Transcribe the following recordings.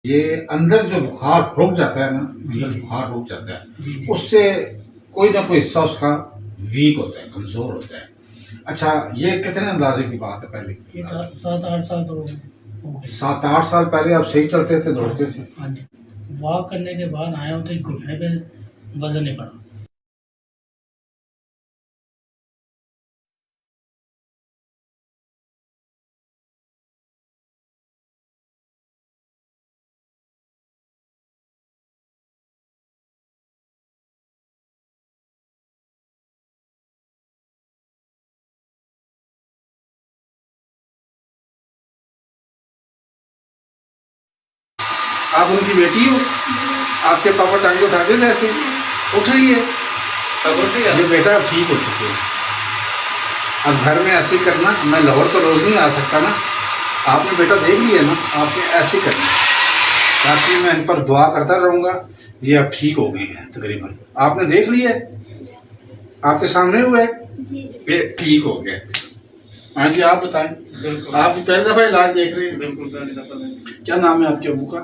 ये अंदर जो बुखार रुक जाता है ना, अंदर बुखार रुक जाता है, उससे कोई ना कोई हिस्सा उसका वीक होता है, कमजोर होता है। अच्छा, ये कितने अंदाजे की बात है? पहले 7-8 साल तो 7-8 साल पहले आप सही चलते थे, दौड़ते थे? हाँ जी, वॉक करने के बाद आया हूँ तो घुटने पे वजन नहीं पड़ा। आप उनकी बेटी हो, आपके पापा टांगे उठाते थे ऐसे? उठ रही है ये बेटा, अब ठीक हो चुके हैं। अब घर में ऐसे ही करना, मैं लाहौर तो रोज़ नहीं आ सकता ना, आपने बेटा देख लिया ना, आपने ऐसे करना ताकि मैं इन पर दुआ करता रहूँगा। ये अब ठीक हो गए हैं तकरीबन, आपने देख लिया है, आपके सामने हुए फिर ठीक हो गए। हाँ जी, आप बताएं। आप पहली दफ़ा इलाज देख रहे हैं? बिल्कुल पहली दफा। क्या नाम है आपके अबू का?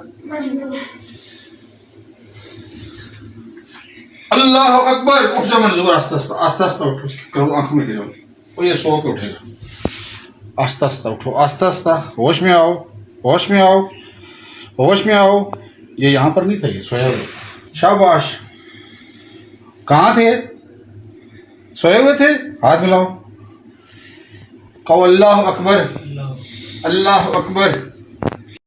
अल्लाह अकबर। उठ जाओ मंजूर, आस्ता आस्ता आस्ता आस्ता उठो, करो आंखों में गिरो, और ये सो के उठेगा। आस्ता आस्ता उठो, आस्ता आस्ता, होश में आओ, होश में आओ, होश में आओ। ये यहाँ पर नहीं था, ये सोया हुआ। शाबाश। कहाँ थे? सोए हुए थे? हाथ मिलाओ, कहो अल्लाह अकबर, अल्लाह अकबर।